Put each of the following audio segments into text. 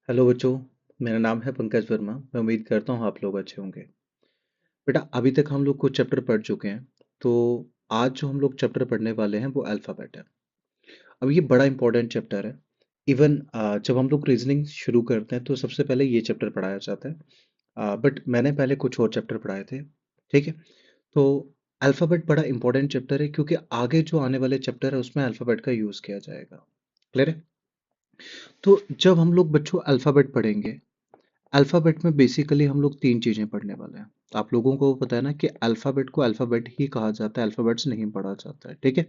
Hello बच्चों। मेरा नाम है पंकज वर्मा। मैं उम्मीद करता हूँ आप लोग अच्छे होंगे। बेटा अभी तक हम लोग कुछ चैप्टर पढ़ चुके हैं। तो आज जो हम लोग चैप्टर पढ़ने वाले हैं वो अल्फ़ाबेट है। अब ये बड़ा इंपॉर्टेंट चैप्टर है। इवन जब हम लोग रीजनिंग शुरू करते हैं तो सबसे पहले ये चैप्टर पढ़ाया जाता है। बट मैंने पहले कुछ और चैप्टर पढ़ाए थे। ठीक है। तो अल्फ़ाबेट बड़ा इंपॉर्टेंट चैप्टर है क्योंकि आगे जो आने वाले चैप्टर है उसमें अल्फ़ाबेट का यूज़ किया जाएगा। क्लियर है। तो जब हम लोग बच्चों अल्फ़ाबेट पढ़ेंगे, अल्फ़ाबेट में बेसिकली हम लोग 3 चीज़ें पढ़ने वाले हैं। आप लोगों को पता है ना कि अल्फ़ाबेट को अल्फ़ाबेट ही कहा जाता है, अल्फ़ाबेट्स नहीं पढ़ा जाता है, ठीक है?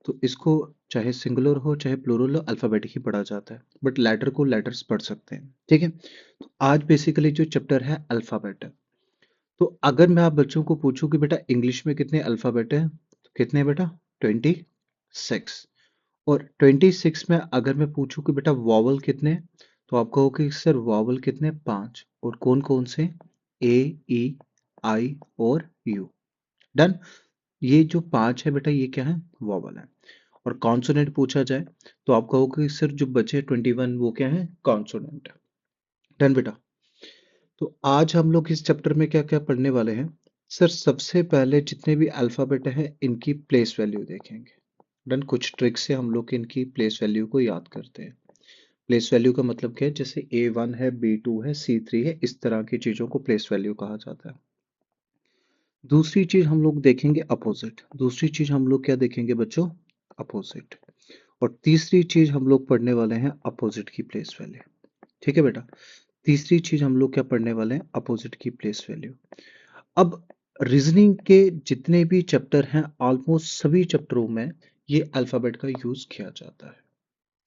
तो इसको चाहे सिंगुलर हो, चाहे प्लूरल हो, अल्फ़ाबेट ही पढ़ा जाता है। बट लेटर को लेटर्स पढ़ सकते हैं, ठीक है? तो आज बेसिकली जो चैप्टर है अल्फ़ाबेट है। तो अगर मैं आप बच्चों को पूछूं कि बेटा इंग्लिश में कितने अल्फ़ाबेट हैं, तो कितने हैं बेटा? 26। और 26 में अगर मैं पूछूं कि बेटा वॉवल कितने हैं, तो आप कहोगे कि सर वॉवल कितने? 5। और कौन कौन से? ए, ई, आई और यू। डन। ये जो 5 है बेटा ये क्या है? वॉवल है। और कॉन्सोनेंट पूछा जाए तो आप कहोगे कि सर जो बचे 21 वो क्या है? कॉन्सोनेंट। डन बेटा। तो आज हम लोग इस चैप्टर में क्या क्या पढ़ने वाले हैं? सर सबसे पहले जितने भी अल्फ़ाबेट हैं इनकी प्लेस वैल्यू देखेंगे। डन। कुछ ट्रिक से हम लोग इनकी प्लेस वैल्यू को याद करते हैं। प्लेस वैल्यू का मतलब क्या है? जैसे A1 है, B2 है, C3 है, इस तरह की चीज़ों को प्लेस वैल्यू कहा जाता है। दूसरी चीज़ हम लोग देखेंगे अपोजिट। दूसरी चीज़ हम लोग क्या देखेंगे बच्चों? अपोजिट। और तीसरी चीज़ हम लोग पढ़ने वाले हैं अपोजिट की प्लेस वैल्यू। ठीक है बेटा। तीसरी चीज़ हम लोग क्या पढ़ने वाले हैं? अपोजिट की प्लेस वैल्यू। अब रीजनिंग के जितने भी चैप्टर हैं ऑलमोस्ट सभी चैप्टरों में ये अल्फ़ाबेट का यूज़ किया जाता है।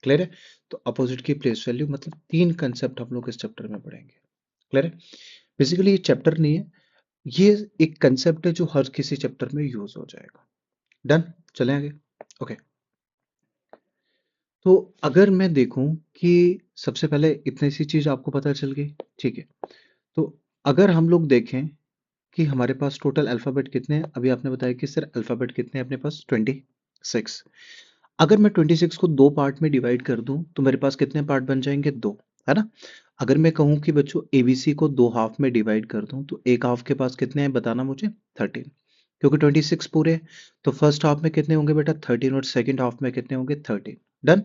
क्लियर है। तो अपोजिट की प्लेस वैल्यू मतलब 3 कंसेप्ट हम लोग इस चैप्टर में पढ़ेंगे। क्लियर है। बेसिकली ये चैप्टर नहीं है, ये एक कंसेप्ट है जो हर किसी चैप्टर में यूज हो जाएगा। डन। चलें आगे। ओके। तो अगर मैं देखूं कि सबसे पहले इतनी सी चीज आपको पता चल गई, ठीक है। तो अगर हम लोग देखें कि हमारे पास टोटल अल्फाबेट कितने हैं, अभी आपने बताया कि सर अल्फाबेट कितने हैं अपने पास? 26। अगर मैं 26 को 2 पार्ट में डिवाइड कर दूं तो मेरे पास कितने पार्ट बन जाएंगे? 2, है ना? अगर मैं कहूं कि बच्चों एबीसी को 2 हाफ में डिवाइड कर दूं तो एक हाफ के पास कितने हैं बताना मुझे? 13। क्योंकि 26 पूरे हैं, तो फर्स्ट हाफ में कितने होंगे बेटा? 13। और सेकंड हाफ में कितने होंगे? 13। डन।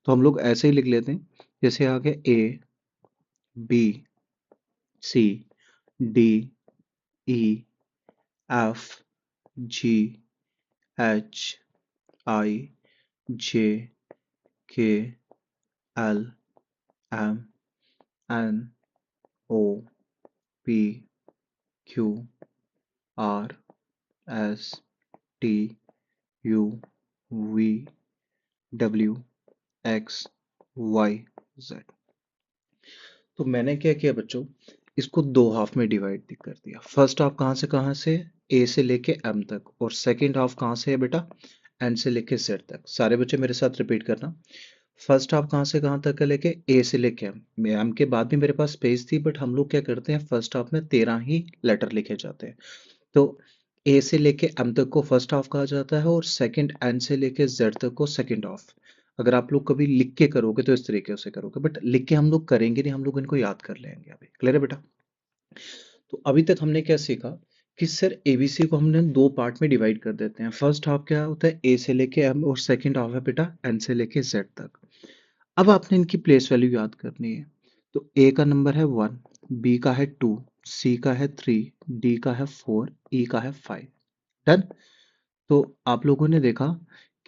तो हम लोग ऐसे ही लिख लेते हैं, जैसे आ गया A, B, C, D, E, F, G, H, I, J, K, L, M, N, O, P, Q, R, S, T, U, V, W, X, Y, Z. तो मैंने क्या किया बच्चों? इसको 2 हाफ में डिवाइड कर दिया। फर्स्ट हाफ कहाँ से? ए से लेके एम तक। और सेकंड हाफ कहाँ से है बेटा? एन से लेके जेड तक। सारे बच्चे मेरे साथ रिपीट करना। फर्स्ट हाफ कहाँ से कहाँ तक का? लेके ए से लेके एम। एम के बाद भी मेरे पास स्पेस थी, बट हम लोग क्या करते हैं फर्स्ट हाफ में 13 ही लेटर लिखे जाते हैं। तो ए से लेके एम तक को फर्स्ट हाफ कहा जाता है और सेकंड एन से लेके जेड तक को सेकंड हाफ। अगर आप लोग कभी लिख के करोगे तो इस तरीके से करोगे, बट लिख के हम लोग करेंगे नहीं, हम लोग इनको याद कर लेंगे अभी। क्लियर है बेटा? तो अभी तक हमने क्या सीखा कि सर एबीसी को हमने 2 पार्ट में डिवाइड कर देते हैं। फर्स्ट हाफ क्या होता है? ए से लेके एम। और सेकंड हाफ है बेटा एन से लेके जेड तक। अब आपने इनकी प्लेस वैल्यू याद करनी है। तो ए का नंबर है 1, बी का है 2, सी का है 3, डी का है 4, ई का है 5। डन। तो आप लोगों ने देखा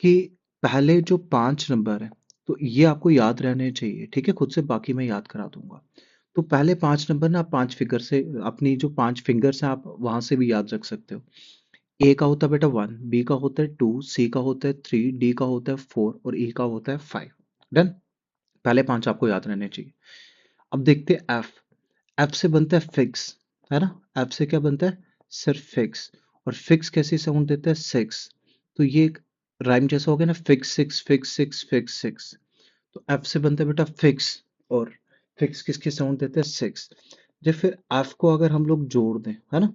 कि पहले जो 5 नंबर है तो ये आपको याद रहने चाहिए, ठीक है? खुद से बाकी मैं याद करा दूंगा। तो पहले 5 नंबर ना आप 5 फिगर से, अपनी जो 5 फिंगर्स हैं आप वहां से भी याद रख सकते हो। ए का होता है बेटा 1, बी का होता है 2, सी का होता है 3, डी का होता है 4 और ई का होता है 5। डन। पहले 5 आपको याद रहने चाहिए। अब देखते हैं एफ। एफ से बनता है फिक्स, है ना? एफ से क्या बनता है? सिर्फ फिक्स। और फिक्स कैसी साउंड देता है? 6। तो ये एक राइम जैसा हो गया ना, फिक्स 6, फिक्स 6, फिक्स 6। तो एफ से बनता है बेटा फिक्स। और फिक्स किसकी साउंड देते हैं? 6। जब फिर एफ को अगर हम लोग जोड़ दें, है ना,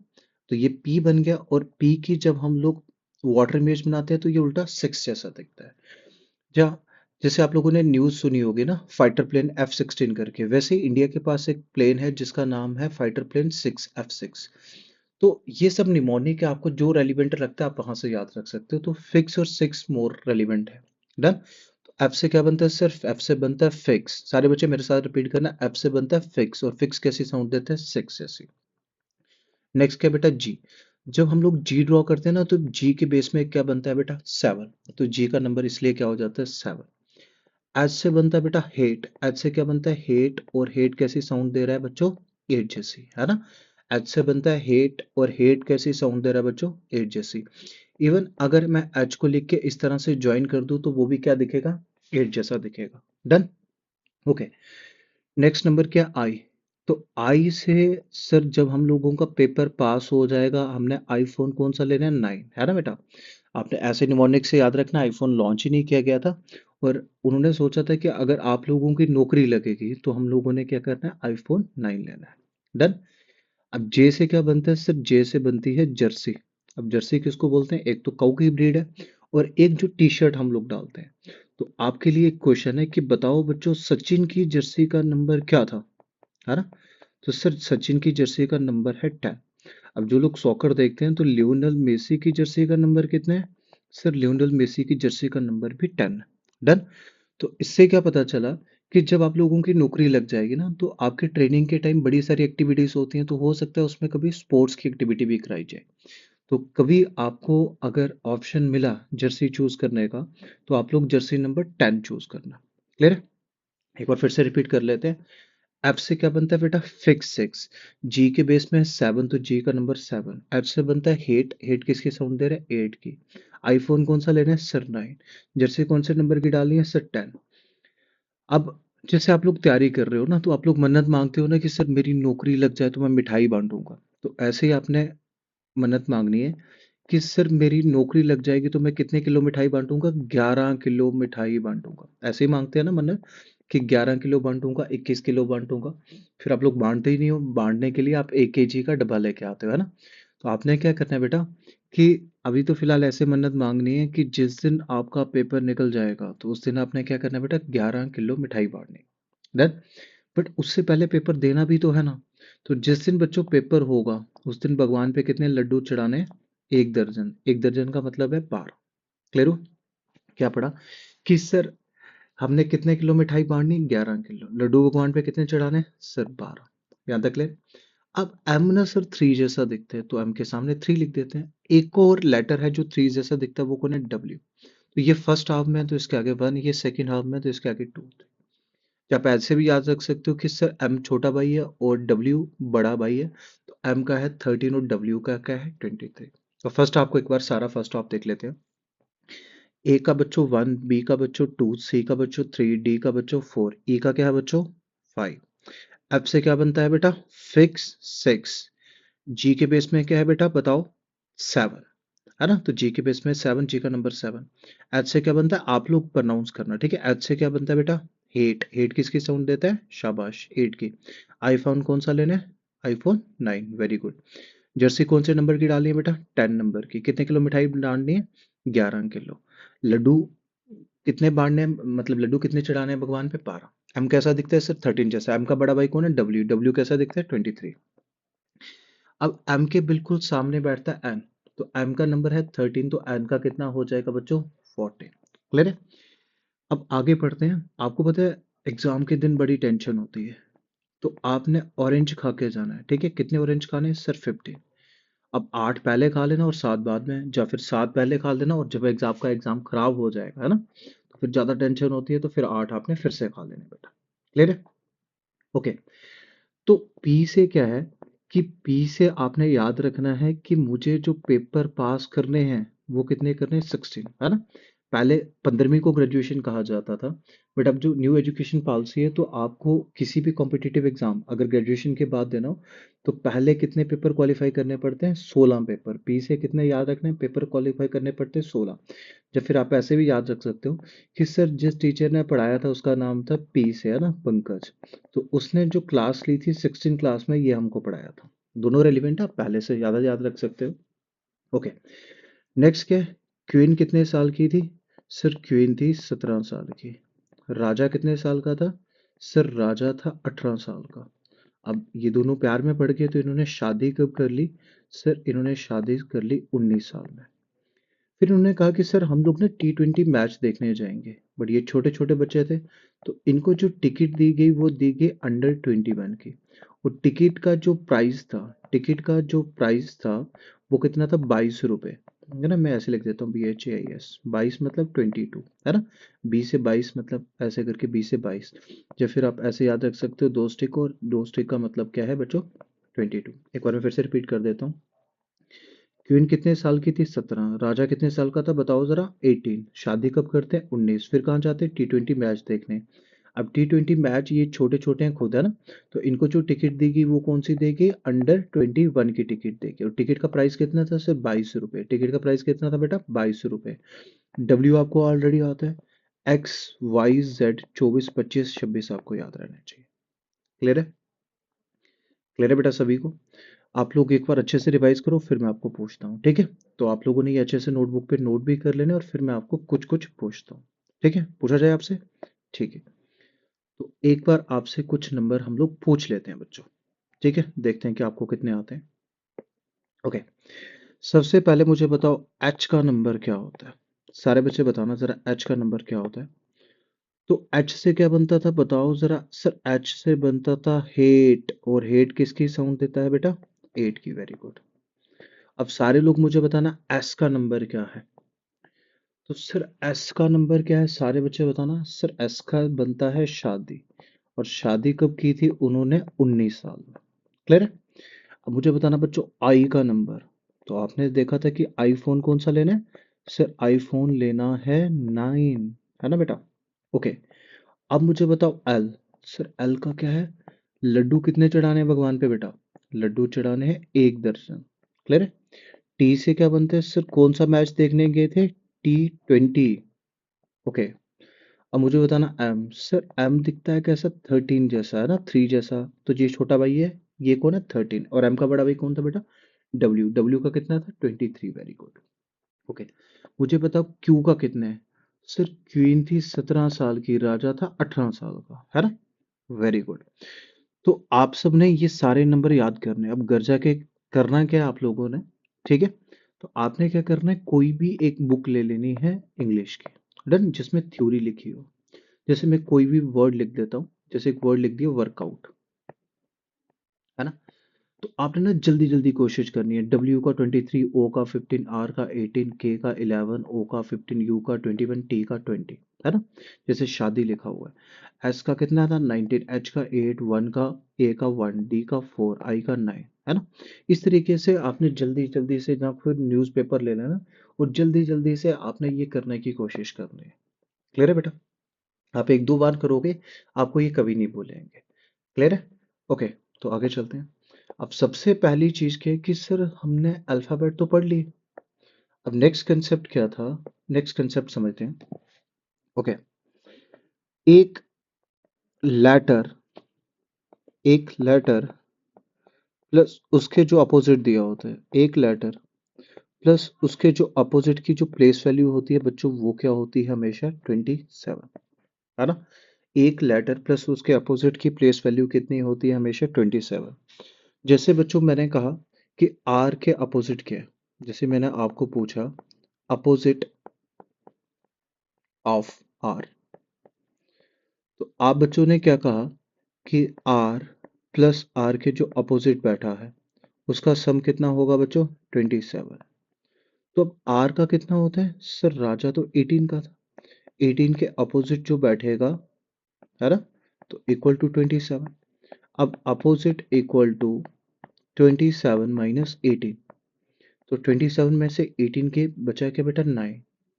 तो ये पी बन गया। और पी की जब हम लोग वाटर इमेज बनाते हैं तो ये उल्टा 6 जैसा दिखता है। या जैसे आप लोगों ने न्यूज़ सुनी होगी ना, फाइटर प्लेन F-16 करके, वैसे ही इंडिया के पास एक प्लेन है जिसका नाम है फाइटर प्लेन 6 F-6। तो ये सब निमोनिक है, आपको जो रेलिवेंट लगता है आप वहां से याद रख सकते हो। तो फिक्स और सिक्स मोर रेलिवेंट है। डन। तो एफ से क्या बनता है? सिर्फ एफ से बनता है फिक्स। सारे बच्चे मेरे साथ रिपीट करना, एफ से बनता है फिक्स, और फिक्स कैसी साउंड देते हैं? सिक्स जैसी। नेक्स्ट क्या बेटा? जी। जब हम लोग जी ड्रॉ करते हैं ना, तो जी के बेस में क्या बनता है बेटा? सेवन। तो जी का नंबर इसलिए क्या हो जाता है? सेवन। एच से बनता है बेटा हेट। एच से क्या बनता है? हेट, और हेट कैसी साउंड दे रहा है बच्चों? एट जैसी, है ना? एच से बनता है हेट, और हेट कैसी साउंड दे रहा है बच्चों? एट जैसी। इवन अगर मैं एच को लिख के इस तरह से ज्वाइन कर दूं तो वो भी क्या दिखेगा? एट जैसा दिखेगा। डन। ओके। नेक्स्ट नंबर क्या? आई। तो आई से सर जब हम लोगों का पेपर पास हो जाएगा, हमने आईफोन कौन सा लेना है? 9, है ना बेटा? आपने ऐसे निमोनिक से याद रखना, आईफोन लॉन्च ही नहीं किया गया था, और उन्होंने सोचा था कि अगर आप लोगों की नौकरी लगेगी तो हम लोगों ने क्या करना है? आईफोन 9 लेना है। डन। अब जे से क्या बनता है? सिर्फ जे से बनती है जर्सी। अब जर्सी किसको बोलते हैं? एक तो काऊ की ब्रीड है, और एक जो टी शर्ट हम लोग डालते हैं। तो आपके लिए एक क्वेश्चन है कि बताओ बच्चों, सचिन की जर्सी का नंबर क्या था? है ना? तो सर सचिन की जर्सी का नंबर है 10। अब जो लोग सॉकर देखते हैं, तो लियोनेल मेसी की जर्सी का नंबर कितने है? सर लियोनेल मेसी की जर्सी का नंबर भी 10 है। डन। तो इससे क्या पता चला कि जब आप लोगों की नौकरी लग जाएगी ना, तो आपके ट्रेनिंग के टाइम बड़ी सारी एक्टिविटीज होती हैं, तो हो सकता है उसमें कभी स्पोर्ट्स की एक्टिविटी भी कराई जाए। तो कभी आपको अगर ऑप्शन मिला जर्सी चूज करने का, तो आप लोग जर्सी नंबर 10 चूज करना। क्लियर है? एक बार फिर से रिपीट कर लेते हैं। एफ से क्या बनता है बेटा? Fix six. जी के बेस में सेवन, तो जी का नंबर सेवन। एच से बनता है हेट। हेट किसकी साउंड दे रहा है? एट की। आईफोन कौन सा लेना है? सर 9। जर्सी कौन से नंबर की डालनी है? सर 10। अब जैसे आप लोग तैयारी कर रहे हो ना, तो आप लोग मन्नत मांगते हो ना कि सर मेरी नौकरी लग जाए तो मैं मिठाई बांटूंगा। तो ऐसे ही आपने मन्नत मांगनी है कि सर मेरी नौकरी लग जाएगी तो मैं कितने किलो मिठाई बांटूंगा? 11 किलो मिठाई बांटूंगा। ऐसे ही मांगते हैं ना मन्नत, कि 11 किलो बांटूंगा, 21 किलो बांटूंगा। फिर आप लोग बांटते ही नहीं हो। बांटने के लिए आप 1 kg का डब्बा लेके आते हो, है ना? तो आपने क्या करना है बेटा, कि अभी तो फिलहाल ऐसे मन्नत मांगनी है कि जिस दिन आपका पेपर निकल जाएगा, तो उस दिन आपने क्या करना है बेटा? 11 किलो मिठाई बांटनी। डन। बट उससे पहले पेपर देना भी तो है ना। तो जिस दिन बच्चों पेपर होगा, उस दिन भगवान पे कितने लड्डू चढ़ाने? 1 दर्जन। 1 दर्जन का मतलब है 12। क्लियर हो? क्या पढ़ा? कि सर हमने कितने किलो मिठाई बांटनी? 11 किलो। लड्डू भगवान पे कितने चढ़ाने? सर 12। यहाँ तक ले। अब एम ना सर 3 जैसा दिखता है, तो एम के सामने 3 लिख देते हैं। एक और लेटर है जो 3 जैसा दिखता है, वो कौन है? डब्ल्यू। तो ये फर्स्ट हाफ में है तो इसके आगे 1, ये सेकंड हाफ में है तो इसके आगे 2। या आप ऐसे भी याद रख सकते हो कि सर एम छोटा भाई है और डब्ल्यू बड़ा भाई है। तो एम का है 13 और डब्ल्यू का क्या है? 23। तो फर्स्ट हाफ को एक बार सारा फर्स्ट हाफ देख लेते हैं। ए का बच्चों 1, बी का बच्चों 2, सी का बच्चों 3, डी का बच्चों 4, ई का क्या है बच्चों? 5। एफ से क्या बनता है बेटा? फिक्स 6। जी के बेस में क्या है बेटा बताओ? 7, है ना? तो जी के बेस में 7, जी का नंबर 7। एच से क्या बनता है? आप लोग प्रोनाउंस करना, ठीक है? एच से क्या बनता है बेटा? हेट। हेट किसकी साउंड देता है? शाबाश, 8 की। आईफोन कौन सा लेना है? आईफोन 9। Very good. जर्सी कौन से नंबर की डालनी है बेटा? 10 नंबर की। कितने किलो मिठाई डालनी है? 11 किलो। लड्डू कितने बांटने हैं, मतलब लड्डू कितने चढ़ाने हैं भगवान पे? 12। एम कैसा दिखता है सर? 13 जैसा। एम का बड़ा भाई कौन है? डब्ल्यू। डब्ल्यू कैसा दिखता है? 23। अब एम के बिल्कुल सामने बैठता है एन। तो एम का नंबर है 13, तो एन का कितना हो जाएगा बच्चों? 14। क्लियर है? अब आगे पढ़ते हैं। आपको पता है एग्जाम के दिन बड़ी टेंशन होती है, तो आपने ऑरेंज खा के जाना है, ठीक है? कितने ऑरेंज खाने हैं सर? 15। अब 8 पहले खा लेना और 7 बाद में, या फिर 7 पहले खा लेना और जब एग्जाम खराब हो जाएगा, है ना, तो फिर ज्यादा टेंशन होती है, तो फिर 8 आपने फिर से खा लेने बेटा। क्लियर है? ओके। तो पी से क्या है, कि पी से आपने याद रखना है कि मुझे जो पेपर पास करने हैं वो कितने करने हैं? 16, है ना? पहले 15वीं को ग्रेजुएशन कहा जाता था, बट अब जो न्यू एजुकेशन पॉलिसी है, तो आपको किसी भी कॉम्पिटिटिव एग्जाम अगर ग्रेजुएशन के बाद देना हो, तो पहले कितने पेपर क्वालिफाई करने पड़ते हैं? 16 पेपर। पी से कितने याद रखने हैं? पेपर क्वालिफाई करने पड़ते हैं 16। या फिर आप ऐसे भी याद रख सकते हो कि सर जिस टीचर ने पढ़ाया था उसका नाम था पी से, है ना, पंकज। तो उसने जो क्लास ली थी 16 क्लास में, ये हमको पढ़ाया था। दोनों रेलिवेंट आप पहले से ज़्यादा याद रख सकते हो। ओके। नेक्स्ट क्या है? क्वीन कितने साल की थी? सर क्वीन थी 17 साल की। राजा कितने साल का था? सर राजा था 18 साल का। अब ये दोनों प्यार में पड़ गए तो इन्होंने शादी कब कर ली? सर इन्होंने शादी कर ली 19 साल में। फिर उन्होंने कहा कि सर हम लोग ना T20 मैच देखने जाएंगे, बट ये छोटे छोटे बच्चे थे, तो इनको जो टिकट दी गई वो दी गई अंडर 21 की। और टिकट का जो प्राइस था वो कितना था? 22 रुपये। है ना, मैं ऐसे लिख देता हूँ BHAIS, 22 मतलब 22, है ना, 20 से 22 मतलब ऐसे करके 20 से 22, या फिर आप ऐसे याद रख सकते हो, दो स्टिक, और दो स्टिक का मतलब क्या है बच्चों? 22। एक बार मैं फिर से रिपीट कर देता हूँ। क्वीन कितने साल की थी? 17। राजा कितने साल का था बताओ जरा? 18। शादी कब करते हैं? 19। फिर कहाँ जाते हैं? T20 मैच देखने। अब T20 मैच ये छोटे छोटे हैं खुद, है ना, तो इनको जो टिकट देगी वो कौन सी देगी? अंडर 21 की टिकट देगी। और टिकट का प्राइस कितना था? सिर्फ 22 रुपये। टिकट का प्राइस कितना था बेटा? 22 रुपये। डब्ल्यू आपको ऑलरेडी आता है, XYZ 24 25 26 आपको याद रहना चाहिए। क्लियर है? क्लियर है बेटा सभी को? आप लोग एक बार अच्छे से रिवाइज करो, फिर मैं आपको पूछता हूँ, ठीक है? तो आप लोगों ने ये अच्छे से नोटबुक पे नोट भी कर लेने, और फिर मैं आपको कुछ कुछ पूछता हूँ, ठीक है? पूछा जाए आपसे? ठीक है। तो एक बार आपसे कुछ नंबर हम लोग पूछ लेते हैं बच्चों, ठीक है? देखते हैं कि आपको कितने आते हैं। ओके, सबसे पहले मुझे बताओ एच का नंबर क्या होता है? सारे बच्चे बताना जरा, एच का नंबर क्या होता है? तो एच से क्या बनता था बताओ जरा? सर एच से बनता था हेट, और हेट किसकी साउंड देता है बेटा? एट की। Very good. अब सारे लोग मुझे बताना एस का नंबर क्या है? तो सर एस का नंबर क्या है? सारे बच्चे बताना। सर एस का बनता है शादी, और शादी कब की थी उन्होंने? 19 साल में। क्लियर है? अब मुझे बताना बच्चों आई का नंबर। तो आपने देखा था कि आईफोन कौन सा लेना है? सर आईफोन लेना है 9, है ना बेटा? ओके। अब मुझे बताओ एल। सर एल का क्या है? लड्डू कितने चढ़ाने हैं भगवान पे बेटा? लड्डू चढ़ाने हैं 1 दर्जन। क्लियर है? टी से क्या बनते हैं? सर कौन सा मैच देखने गए थे? T20। ओके। अब मुझे बताना एम। सर एम दिखता है कैसा? 13 जैसा, है ना, 3 जैसा, तो ये छोटा भाई है, ये कौन है? 13। और एम का बड़ा भाई कौन था बेटा? डब्ल्यू। डब्ल्यू का कितना था? 23। Very good. ओके। मुझे बताओ क्यू का कितना है? सर क्वीन थी 17 साल की, राजा था 18 साल का, है ना? Very good. तो आप सबने ये सारे नंबर याद करने हैं। अब घर जाके करना क्या है आप लोगों ने? ठीक है? तो आपने क्या करना है, कोई भी एक बुक ले लेनी है इंग्लिश की, डन, जिसमें थ्योरी लिखी हो। जैसे मैं कोई भी वर्ड लिख देता हूँ, जैसे एक वर्ड लिख दिया वर्कआउट, है ना, तो आपने ना जल्दी जल्दी कोशिश करनी है। डब्ल्यू का 23, ओ का 15, आर का 18, के का 11, ओ का 15, यू का 21, टी का 20, है ना, जैसे शादी लिखा हुआ है। एस का कितना था? 19, एच का 8, वन का, ए का 1, डी का 4, आई का 9, है ना। इस तरीके से आपने जल्दी जल्दी से, ना फिर न्यूज़पेपर ले लेना, और जल्दी जल्दी से आपने ये करने की कोशिश करनी है। क्लियर है बेटा? आप एक दो बार करोगे, आपको ये कभी नहीं भूलेंगे। क्लियर है? ओके। तो आगे चलते हैं। अब सबसे पहली चीज क्या है कि सर हमने अल्फाबेट तो पढ़ ली। अब नेक्स्ट कंसेप्ट क्या था? नेक्स्ट कंसेप्ट समझते हैं। ओके। एक लेटर, एक लेटर प्लस उसके जो अपोजिट दिया होता है, एक लेटर प्लस उसके जो अपोजिट की जो प्लेस वैल्यू होती है बच्चों, वो क्या होती है? हमेशा 27, है ना। एक लेटर प्लस उसके अपोजिट की प्लेस वैल्यू कितनी होती है? हमेशा 27। जैसे बच्चों मैंने कहा कि आर के अपोजिट क्या है, जैसे मैंने आपको पूछा अपोजिट ऑफ आर, तो आप बच्चों ने क्या कहा कि आर प्लस आर के जो अपोजिट बैठा है उसका सम कितना होगा बच्चों? 27। तो अब आर का कितना होता है? सर राजा तो 18 का था, 18 के अपोजिट जो बैठेगा, है ना, तो इक्वल टू 27। अब अपोजिट इक्वल टू 27 माइनस 18, तो 27 में से 18 के बचा क्या बेटा? 9।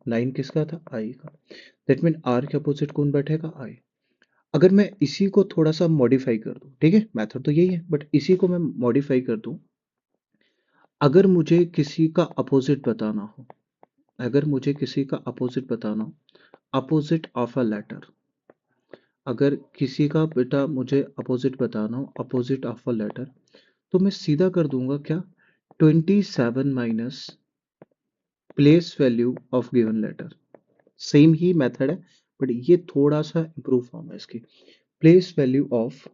9 किसका था? आई का। दैट मीन आर के अपोजिट कौन बैठेगा? आई। अगर मैं इसी को थोड़ा सा मॉडिफाई कर दूं, ठीक है, मेथड तो यही है, बट इसी को मैं मॉडिफाई कर दूं, अगर मुझे किसी का अपोजिट बताना हो, अगर मुझे किसी का अपोजिट बताना हो, अपोजिट ऑफ अ लेटर, अगर किसी का बेटा मुझे अपोजिट बताना हो, अपोजिट ऑफ अ लेटर, तो मैं सीधा कर दूंगा क्या? 27 minus place value of given letter. Same ही मेथड है, बट ये थोड़ा सा इम्प्रूव फॉर्म है इसकी। Place value of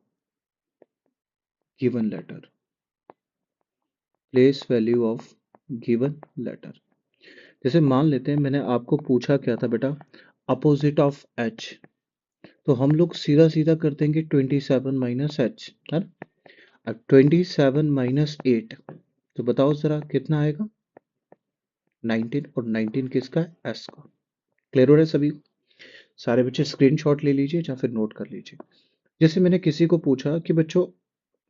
given letter, place value of given letter. जैसे मान लेते हैं मैंने आपको पूछा क्या था बेटा, अपोजिट ऑफ एच, तो हम लोग सीधा सीधा कर देंगे 27 माइनस एच, है ना। अब 27 माइनस 8, तो बताओ जरा कितना आएगा, 19, और 19 किसका है, एस का। क्लियर हो रहा है सभी को? सारे बच्चे स्क्रीनशॉट ले लीजिए या फिर नोट कर लीजिए। जैसे मैंने किसी को पूछा कि बच्चों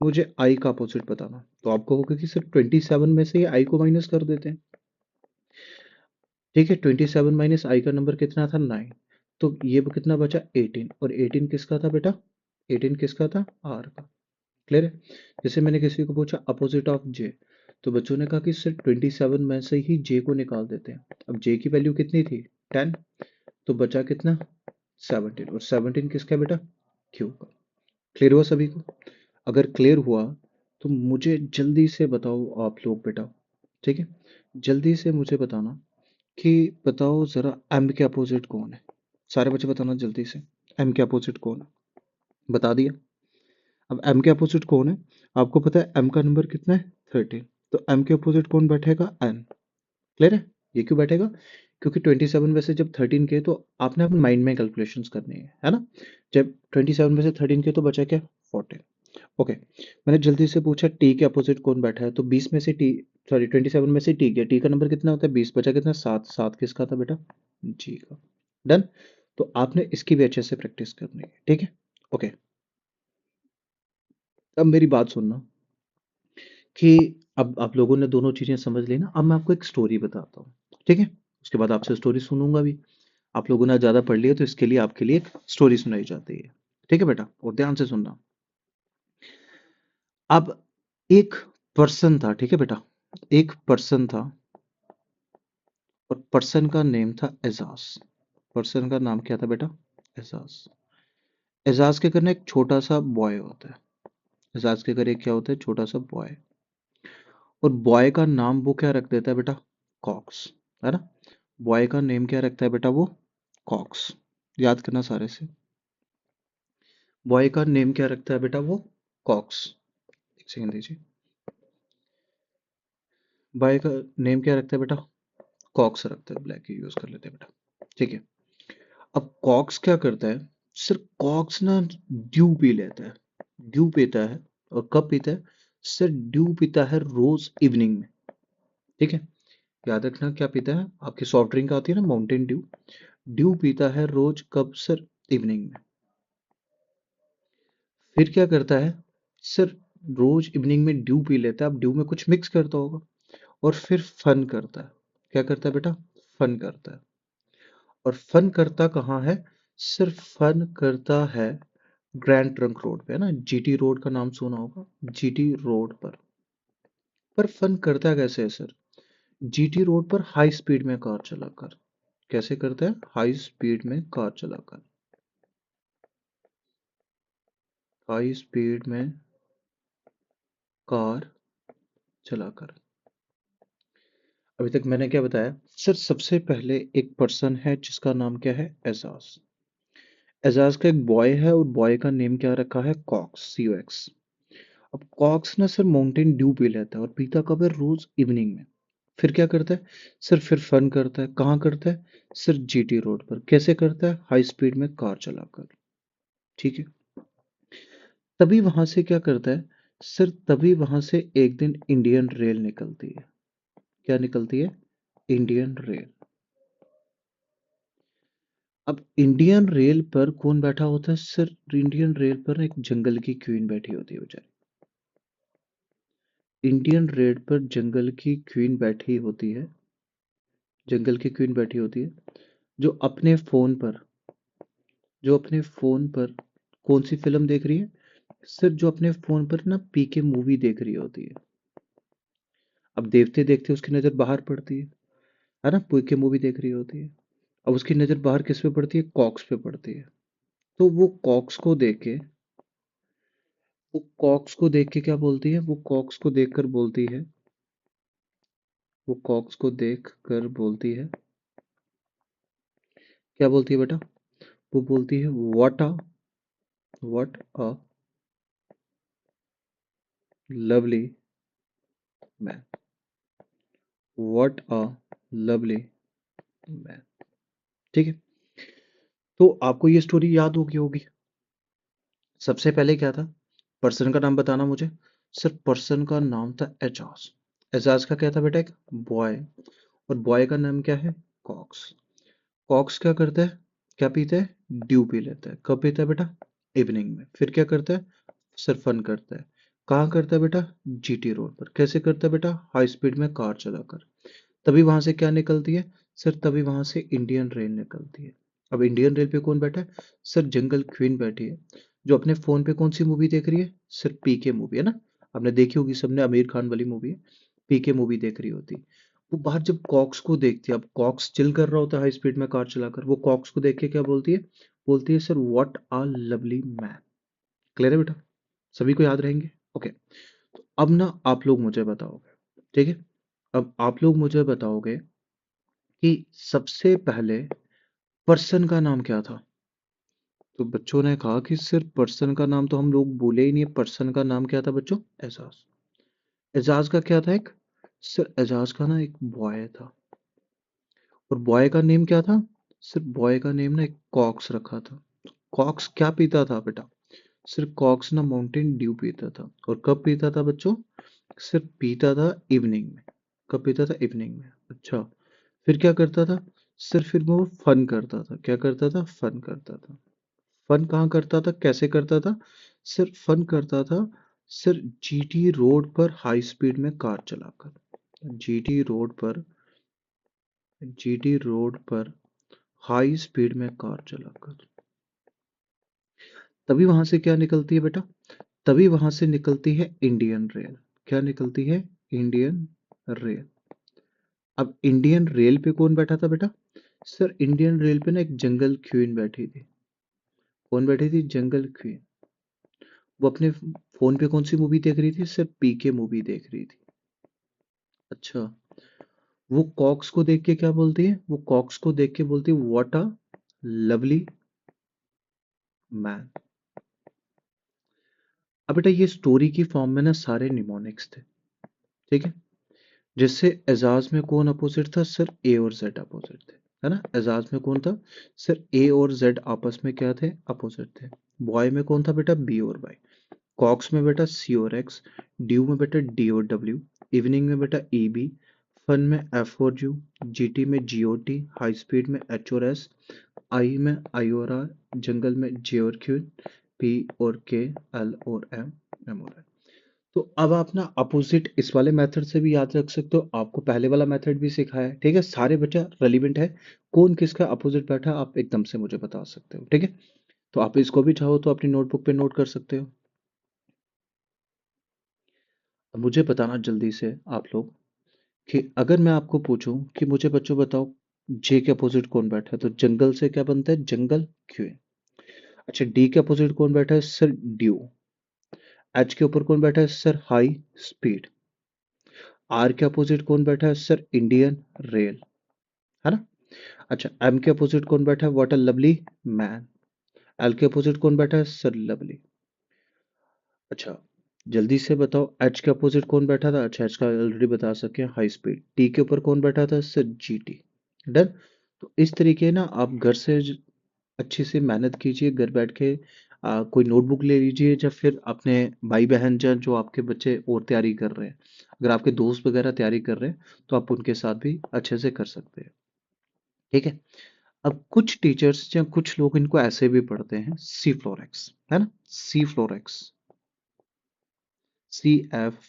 मुझे आई का अपोजिट बताना, तो आपको होगा कि सर 27 में से ये आई को माइनस कर देते हैं। ठीक है, 27 माइनस आई का नंबर कितना था, 9, तो ये कितना बचा, 18, और 18 किसका था बेटा, 18 किसका था, आर का। क्लियर है। जैसे मैंने किसी को पूछा अपोजिट ऑफ जे, तो बच्चों ने कहा कि सर 27 में से ही जे को निकाल देते हैं। अब जे की वैल्यू कितनी थी, 10, तो बचा कितना, 17, और 17 किसका है बेटा, क्यू का। क्लियर हुआ सभी को? अगर क्लियर हुआ तो मुझे जल्दी से बताओ आप लोग बेटा, ठीक है, जल्दी से मुझे बताना कि बताओ जरा एम के अपोजिट कौन है। सारे बच्चे बताना जल्दी से, एम के अपोजिट कौन है, बता दिया। अब एम के अपोजिट कौन है, आपको पता है एम का नंबर कितना है, 13, तो एम के अपोजिट कौन बैठेगा, एन। क्लियर है। ये क्यों बैठेगा, क्योंकि 27 में से जब 13 के, तो आपने अपने माइंड में कैलकुलेशंस करनी है ना। जब 27 में से 13 के तो बचा क्या, 14। ओके, मैंने जल्दी से पूछा टी के अपोजिट कौन बैठा है, तो 20 में से टी, सॉरी 27 में से टी गया, टी का नंबर कितना होता है, 20, बचा कितना, 7, 7 किसका था बेटा, जी का। डन। तो आपने इसकी भी अच्छे से प्रैक्टिस करनी है, ठीक है। ओके, अब मेरी बात सुनना कि अब आप लोगों ने दोनों चीजें समझ ली ना, अब मैं आपको एक स्टोरी बताता हूँ, ठीक है। उसके बाद आपसे स्टोरी सुनूंगा भी। आप लोगों ने ज्यादा पढ़ लिया तो इसके लिए आपके लिए एक स्टोरी सुनाई जाती है, ठीक है बेटा, और ध्यान से सुनना। अब एक पर्सन था, ठीक है बेटा, एक पर्सन था, और पर्सन का नेम था एजाज। पर्सन का नाम क्या था बेटा, एजाज। एजाज के घर ना एक छोटा सा बॉय होता है। एजाज के घर एक क्या होता है, छोटा सा बॉय, और बॉय का नाम वो क्या रख देता है बेटा, कॉक्स, है ना। बॉय का नेम क्या रखता है बेटा वो, कॉक्स। याद करना सारे से, बॉय का नेम क्या रखता है बेटा वो, कॉक्स। एक सेकंड दीजिए। बॉय का नेम क्या रखता है बेटा, कॉक्स रखता है, ब्लैक ही यूज कर लेते हैं बेटा, ठीक है। अब कॉक्स क्या करता है, सिर्फ कॉक्स ना ड्यू पी लेता है, ड्यू पीता है। और कब पीता है, सर ड्यू पीता है रोज इवनिंग में, ठीक है। याद रखना क्या पीता है, आपकी सॉफ्ट ड्रिंक आती है ना माउंटेन ड्यू, ड्यू पीता है रोज, कब सर, इवनिंग में। फिर क्या करता है, सर रोज इवनिंग में ड्यू पी लेता है, अब ड्यू में कुछ मिक्स करता होगा, और फिर फन करता है। क्या करता है बेटा, फन करता है। और फन करता कहाँ है, सिर्फ फन करता है ग्रैंड ट्रंक रोड पे, है ना, जीटी रोड का नाम सुना होगा, जीटी रोड पर फन करता कैसे है सर, जीटी रोड पर हाई स्पीड में कार चलाकर। कैसे करता है, हाई स्पीड में कार चलाकर, हाई स्पीड में कार चलाकर। अभी तक मैंने क्या बताया सर, सबसे पहले एक पर्सन है जिसका नाम क्या है, एजाज। एजाज का एक बॉय है, और बॉय का नेम क्या रखा है, कॉक्स, सी ओ एक्स। अब कॉक्स ना सर माउंटेन ड्यू पी लेता है, और पीता कब है, रोज इवनिंग में। फिर क्या करता है, सर फिर फन करता है, कहाँ करता है, सर जीटी रोड पर। कैसे करता है, हाई स्पीड में कार चलाकर, ठीक है। तभी वहां से क्या करता है, सर तभी वहां से एक दिन इंडियन रेल निकलती है। क्या निकलती है, इंडियन रेल। अब इंडियन रेल पर कौन बैठा होता है, सर इंडियन रेल पर एक जंगल की क्वीन बैठी होती है बेचारी। इंडियन रेल पर जंगल की क्वीन बैठी होती है, जंगल की क्वीन बैठी होती है, जो अपने फोन पर, जो अपने फोन पर कौन सी फिल्म देख रही है, सर जो अपने फोन पर ना पीके मूवी देख रही होती है। अब देखते देखते उसकी नजर बाहर पड़ती है ना, पीके मूवी देख रही होती है। अब उसकी नजर बाहर किस पे पड़ती है, कॉक्स पे पड़ती है। तो वो कॉक्स को देख के, वो कॉक्स को देख के क्या बोलती है, वो कॉक्स को देख कर बोलती है, वो कॉक्स को देख कर बोलती है, क्या बोलती है बेटा, वो बोलती है what a lovely man, what a lovely man. ठीक है, तो आपको ये स्टोरी याद होगी। सबसे पहले क्या था, पर्सन का नाम बताना मुझे। सर पर्सन का नाम था एजाज। एजाज का क्या था बेटा, एक बॉय, और बॉय का नाम क्या है, कॉक्स। कॉक्स क्या करता है, क्या पीता है, ड्यू पी लेता है। कब पीता है बेटा, इवनिंग में। फिर क्या करता है, सर फन करता है। कहाँ करता है बेटा, जीटी रोड पर। कैसे करता है बेटा, हाई स्पीड में कार चलाकर। तभी वहां से क्या निकलती है, सर तभी वहां से इंडियन रेल निकलती है। अब इंडियन रेल पे कौन बैठा है, सर जंगल क्वीन बैठी है, जो अपने फोन पे कौन सी मूवी देख रही है, सर पीके मूवी है ना। आपने देखी होगी सबने, आमिर खान वाली मूवी है। पीके मूवी देख रही होती। वो बाहर जब कॉक्स को देखती है, अब कॉक्स चिल कर रहा होता है हाई स्पीड में कार चलाकर, वो कॉक्स को देख के क्या बोलती है, बोलती है sir what a lovely man. Clear है बेटा, सभी को याद रहेंगे। ओके, तो अब ना आप लोग मुझे बताओगे, ठीक है, अब आप लोग मुझे बताओगे कि सबसे पहले पर्सन का नाम क्या था। तो बच्चों ने कहा कि सिर्फ पर्सन का नाम तो हम लोग बोले ही नहीं है। पर्सन का नाम क्या था बच्चों, एजाज। एजाज का क्या था, एक, सर एजाज का ना एक बॉय था। और बॉय का नेम क्या था, सिर्फ बॉय का नेम ना एक कॉक्स रखा था। कॉक्स क्या पीता था बेटा, सिर्फ कॉक्स ना माउंटेन ड्यू पीता था। और कब पीता था बच्चों, सिर्फ पीता था इवनिंग में। कब पीता था, इवनिंग में। अच्छा, फिर क्या करता था, सिर्फ फिर वो फन करता था। क्या करता था, फन करता था। फन कहाँ करता था, कैसे करता था, सिर्फ फन करता था, सिर्फ जीटी रोड पर हाई स्पीड में कार चलाकर। जीटी रोड पर, जीटी रोड पर हाई स्पीड में कार चलाकर। तभी वहां से क्या निकलती है बेटा, तभी वहां से निकलती है इंडियन रेल। क्या निकलती है, इंडियन रेल। अब इंडियन रेल पे कौन बैठा था बेटा, सर इंडियन रेल पे ना एक जंगल क्वीन बैठी थी। कौन बैठी थी, जंगल क्वीन। वो अपने फोन पे कौन सी मूवी देख रही थी, सर पीके मूवी देख रही थी। अच्छा, वो कॉक्स को देख के क्या बोलती है, वो कॉक्स को देख के बोलती है व्हाट अ लवली मैन। अब बेटा ये स्टोरी की फॉर्म में ना सारे निमोनिक्स थे, ठीक है। जिससे एजाज में कौन अपोजिट था, सर ए और जेड अपोजिट थे, है ना। एजाज में कौन था, सर ए और जेड आपस में क्या थे, अपोजिट थे। बॉय में कौन था बेटा, बी और वाई। कॉक्स में बेटा सी और एक्स। ड्यू में बेटा डी और डब्ल्यू। इवनिंग में बेटा ई बी। फन में एफ और यू। जीटी में जी और टी। हाई स्पीड में एच और एस। आई में आई और आर। जंगल में जे और क्यू। पी और के। एल और एम, एम और एन। तो अब आप ना अपोजिट इस वाले मेथड से भी याद रख सकते हो, आपको पहले वाला मेथड भी सिखाया है, ठीक है। सारे बच्चा रेलिवेंट है, कौन किसका अपोजिट बैठा आप एकदम से मुझे बता सकते हो, ठीक है। तो आप इसको भी चाहो तो अपनी नोटबुक पे नोट कर सकते हो। अब मुझे बताना जल्दी से आप लोग कि अगर मैं आपको पूछूं कि मुझे बच्चों बताओ जे के अपोजिट कौन बैठा है, तो जंगल से क्या बनता है, जंगल क्यों। अच्छा, डी के अपोजिट कौन बैठा है, सर ड्यू। एच के ऊपर कौन बैठा है, सर हाई स्पीड। आर के अपोजिट कौन बैठा है, सर इंडियन रेल, है ना। अच्छा, एम के अपोजिट कौन बैठा है, what a lovely man. L के अपोजिट कौन बैठा है, सर लवली। अच्छा, जल्दी से बताओ एच के अपोजिट कौन बैठा था। अच्छा, एच का ऑलरेडी बता सके, हाई स्पीड। टी के ऊपर कौन बैठा था, सर जी टी। डन। तो इस तरीके ना आप घर से अच्छे से मेहनत कीजिए, घर बैठ के कोई नोटबुक ले लीजिए, या फिर अपने भाई बहन जो आपके बच्चे और तैयारी कर रहे हैं, अगर आपके दोस्त वगैरह तैयारी कर रहे हैं, तो आप उनके साथ भी अच्छे से कर सकते हैं, ठीक है। अब कुछ टीचर्स या कुछ लोग इनको ऐसे भी पढ़ते हैं, सी फ्लोरेक्स, है ना। सी फ्लोरेक्स, CFILORUX।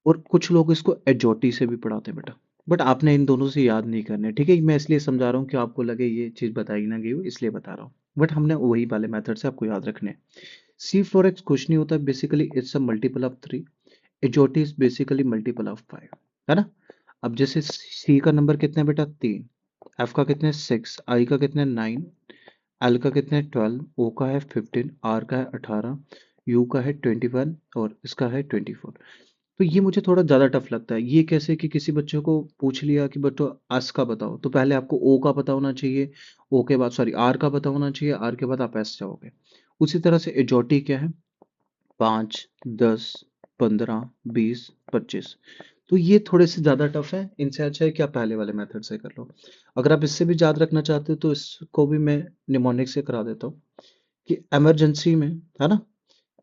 और कुछ लोग इसको एजोटी से भी पढ़ाते हैं बेटा, बट आपने इन दोनों से याद नहीं करने, ठीक है। मैं इसलिए समझा रहा हूँ कि आपको लगे ये चीज बताई ना गई हो, इसलिए बता रहा हूँ। बट हमने वही वाले मेथड से आपको याद रखने हैं। सी फ्लोरेक्स कुछ नहीं होता, basically it's a multiple of 3। एजोटी इज बेसिकली मल्टीपल ऑफ 5, है ना। अब जैसे सी का नंबर कितना है बेटा, 3। एफ का कितने, 6। आई का कितने, 9। एल का कितने, 12। ओ का है 15। आर का है 18। यू का है 21 और इसका है 24। तो ये मुझे थोड़ा ज़्यादा टफ लगता है। ये कैसे कि किसी बच्चे को पूछ लिया कि बच्चों अस का बताओ, तो पहले आपको ओ का पता होना चाहिए, ओ के बाद सॉरी आर का पता होना चाहिए, आर के बाद आप एस जाओगे। उसी तरह से एजोटी क्या है, 5, 10, 15, 20, 25। तो ये थोड़े से ज़्यादा टफ है, इनसे अच्छा है कि आप पहले वाले मेथड से कर लो। अगर आप इससे भी याद रखना चाहते हो तो इसको भी मैं निमोनिक से करा देता हूँ कि इमरजेंसी में, है ना,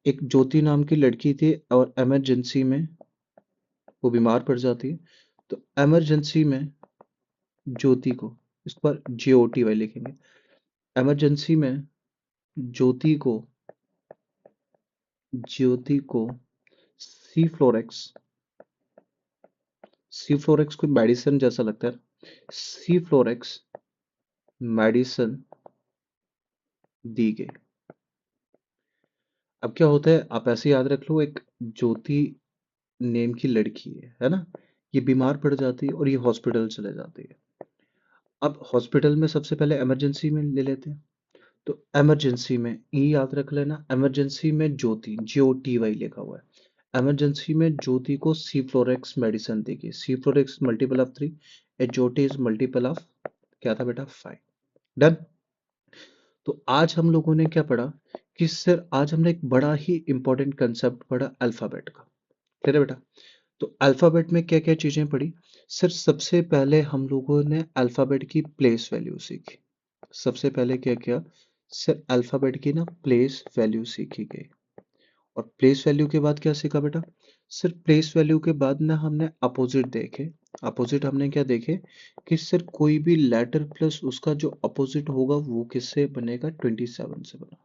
एक ज्योति नाम की लड़की थी और इमरजेंसी में वो बीमार पड़ जाती है। तो इमरजेंसी में ज्योति को, इस पर JOTY लिखेंगे, इमरजेंसी में ज्योति को, ज्योति को सी फ्लोरेक्स, सी फ्लोरेक्स कोई मेडिसिन जैसा लगता है, सी फ्लोरेक्स मेडिसिन दी गई। अब क्या होता है, आप ऐसे याद रख लो, एक ज्योति नेम की लड़की है ना, ये बीमार पड़ जाती है और ये हॉस्पिटल चले जाती है। अब हॉस्पिटल में सबसे पहले इमरजेंसी में ले लेते हैं, तो इमरजेंसी में ई याद रख लेना, इमरजेंसी में ज्योति, JOTY लिखा हुआ है, इमरजेंसी में ज्योति को सी फ्लोरेक्स मेडिसिन देगी। सी फ्लोरेक्स मल्टीपल ऑफ 3, एजोटी इज मल्टीपल ऑफ क्या था बेटा, 5। डन। तो आज हम लोगों ने क्या पढ़ा कि सर आज हमने एक बड़ा ही इंपॉर्टेंट कंसेप्ट पढ़ा अल्फाबेट का। ठीक है बेटा, तो अल्फाबेट में क्या क्या चीजें पढ़ी। सर सबसे पहले हम लोगों ने अल्फाबेट की प्लेस वैल्यू सीखी। सबसे पहले क्या किया सर, अल्फाबेट की ना प्लेस वैल्यू सीखी गई। और प्लेस वैल्यू के बाद क्या सीखा बेटा, सर प्लेस वैल्यू के बाद ना हमने अपोजिट देखे। अपोजिट हमने क्या देखे कि सर कोई भी लेटर प्लस उसका जो अपोजिट होगा वो किससे बनेगा, 27 से बना।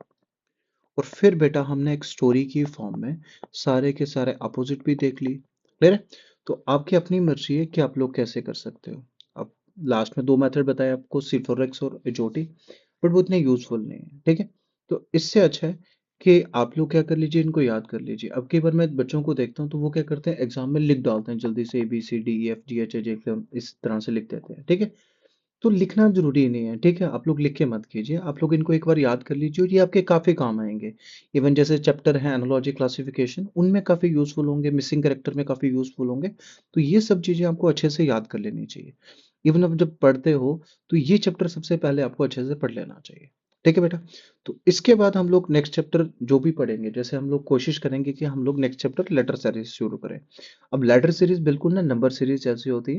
और फिर बेटा हमने एक स्टोरी की फॉर्म में सारे के सारे अपोजिट भी देख ली। क्लियर है। तो आपकी अपनी मर्जी है कि आप लोग कैसे कर सकते हो। अब लास्ट में दो मेथड बताए आपको, सिफोरेक्स और एजोटी, बट वो इतने यूजफुल नहीं है। ठीक है, तो इससे अच्छा है कि आप लोग क्या कर लीजिए, इनको याद कर लीजिए। अब कई बार मैं बच्चों को देखता हूँ तो वो क्या करते हैं, एग्जाम में लिख डालते हैं जल्दी से ABCDEFGHIJ इस तरह से लिख देते हैं। ठीक है, तो लिखना ज़रूरी नहीं है, ठीक है? आप लोग लिख के मत कीजिए, आप लोग इनको एक बार याद कर लीजिए और ये आपके काफ़ी काम आएँगे। इवन जैसे चैप्टर हैं एनालॉजी क्लासिफिकेशन, उनमें काफ़ी यूज़फुल होंगे, मिसिंग कैरेक्टर में काफ़ी यूज़फुल होंगे। तो ये सब चीज़ें आपको अच्छे से याद कर लेनी चाहिए। इवन आप जब पढ़ते हो, तो ये चैप्टर सबसे पहले आपको अच्छे से पढ़ लेना चाहिए। ठीक है बेटा? तो इसके बाद हम लोग नेक्स्ट चैप्टर जो भी पढ़ेंगे, जैसे हम लोग कोशिश करेंगे कि हम लोग नेक्स्ट चैप्टर लेटर सीरीज़ शुरू करें। अब लेटर सीरीज़ बिल्कुल ना नंबर सीरीज़ जैसी होती है।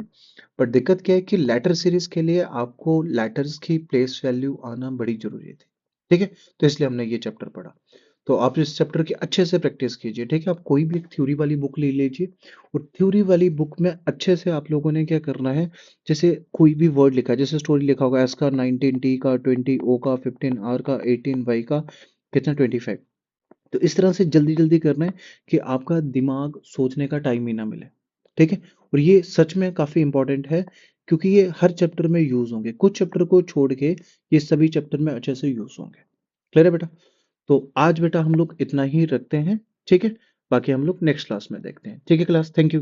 पर दिक्कत क्या है कि लेटर सीरीज के लिए आपको लेटर्स की प्लेस वैल्यू आना बड़ी जरूरी थी। ठीक है, तो इसलिए हमने ये चैप्टर पढ़ा। तो आप इस चैप्टर की अच्छे से प्रैक्टिस कीजिए। ठीक है, आप कोई भी एक थ्योरी वाली बुक ले लीजिए और थ्योरी वाली बुक में अच्छे से आप लोगों ने क्या करना है, जैसे कोई भी वर्ड लिखा है, जैसे स्टोरी लिखा होगा एस का 19, टी का 20, ओ का 15, आर का 18, वाई का कितना 25। तो इस तरह से जल्दी जल्दी करना है कि आपका दिमाग सोचने का टाइम ही ना मिले। ठीक है, और ये सच में काफी इंपॉर्टेंट है क्योंकि ये हर चैप्टर में यूज होंगे, कुछ चैप्टर को छोड़ के ये सभी चैप्टर में अच्छे से यूज होंगे। क्लियर है बेटा? तो आज बेटा हम लोग इतना ही रखते हैं। ठीक है, बाकी हम लोग नेक्स्ट क्लास में देखते हैं। ठीक है क्लास, थैंक यू।